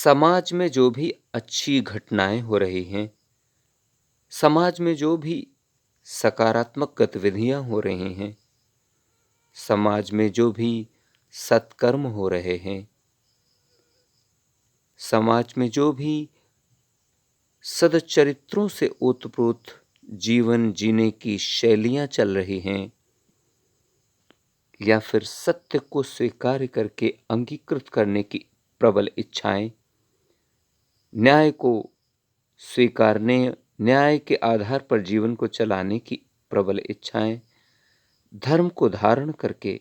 समाज में जो भी अच्छी घटनाएं हो रही हैं, समाज में जो भी सकारात्मक गतिविधियां हो रही हैं, समाज में जो भी सत्कर्म हो रहे हैं, समाज में जो भी सदचरित्रों से ओतप्रोत जीवन जीने की शैलियां चल रही हैं, या फिर सत्य को स्वीकार करके अंगीकृत करने की प्रबल इच्छाएं, न्याय को स्वीकारने, न्याय के आधार पर जीवन को चलाने की प्रबल इच्छाएं, धर्म को धारण करके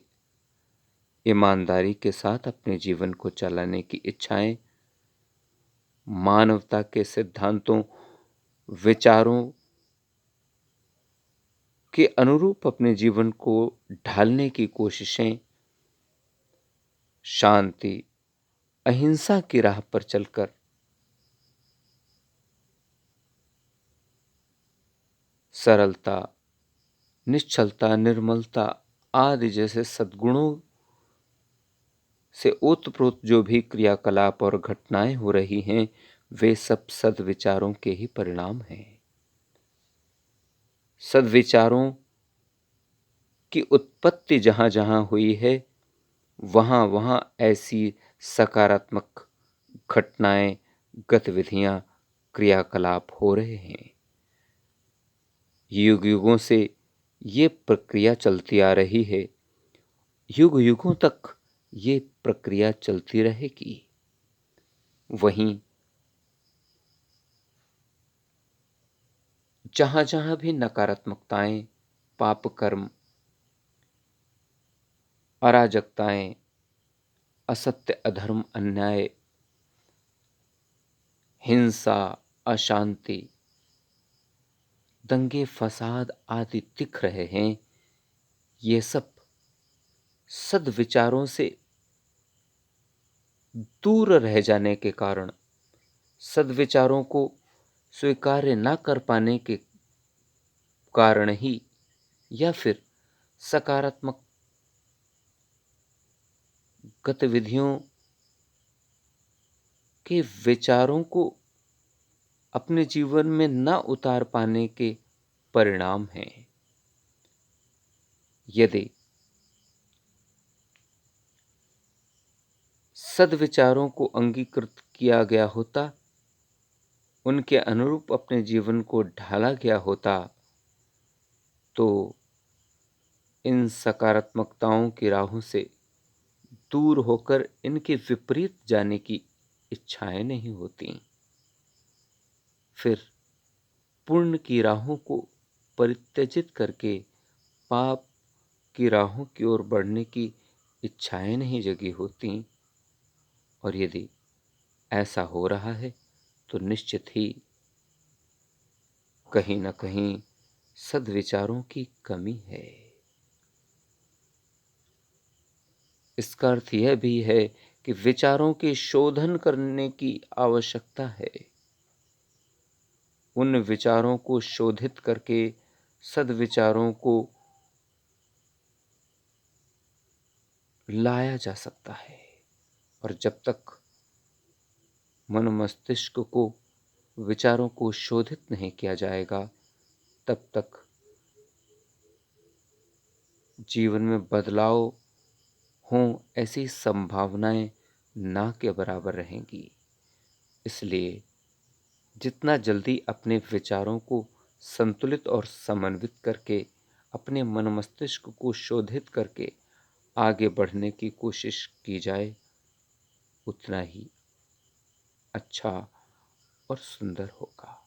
ईमानदारी के साथ अपने जीवन को चलाने की इच्छाएं, मानवता के सिद्धांतों, विचारों के अनुरूप अपने जीवन को ढालने की कोशिशें, शांति, अहिंसा की राह पर चलकर सरलता, निश्चलता, निर्मलता आदि जैसे सद्गुणों से ओतप्रोत जो भी क्रियाकलाप और घटनाएं हो रही हैं, वे सब सद्विचारों के ही परिणाम हैं। सद्विचारों की उत्पत्ति जहां जहां हुई है, वहां वहां ऐसी सकारात्मक घटनाएं, गतिविधियां, क्रियाकलाप हो रहे हैं। युग युगों से ये प्रक्रिया चलती आ रही है, युग युगों तक ये प्रक्रिया चलती रहेगी। वहीं जहां जहां भी नकारात्मकताएं, पाप कर्म, अराजकताएं, असत्य, अधर्म, अन्याय, हिंसा, अशांति, दंगे फसाद आदि दिख रहे हैं, ये सब सद्विचारों से दूर रह जाने के कारण, सद्विचारों को स्वीकार्य न कर पाने के कारण ही, या फिर सकारात्मक गतिविधियों के विचारों को अपने जीवन में न उतार पाने के परिणाम हैं। यदि सद्विचारों को अंगीकृत किया गया होता, उनके अनुरूप अपने जीवन को ढाला गया होता, तो इन सकारात्मकताओं की राहों से दूर होकर इनके विपरीत जाने की इच्छाएं नहीं होती। फिर पुण्य की राहों को परित्यजित करके पाप की राहों की ओर बढ़ने की इच्छाएं नहीं जगी होती। और यदि ऐसा हो रहा है, तो निश्चित ही कहीं न कहीं सद्विचारों की कमी है। इसका अर्थ यह भी है कि विचारों के शोधन करने की आवश्यकता है। उन विचारों को शोधित करके सद्विचारों को लाया जा सकता है। और जब तक मन मस्तिष्क को, विचारों को शोधित नहीं किया जाएगा, तब तक जीवन में बदलाव हों ऐसी संभावनाएं ना के बराबर रहेंगी। इसलिए जितना जल्दी अपने विचारों को संतुलित और समन्वित करके, अपने मन मस्तिष्क को शोधित करके आगे बढ़ने की कोशिश की जाए, उतना ही अच्छा और सुंदर होगा।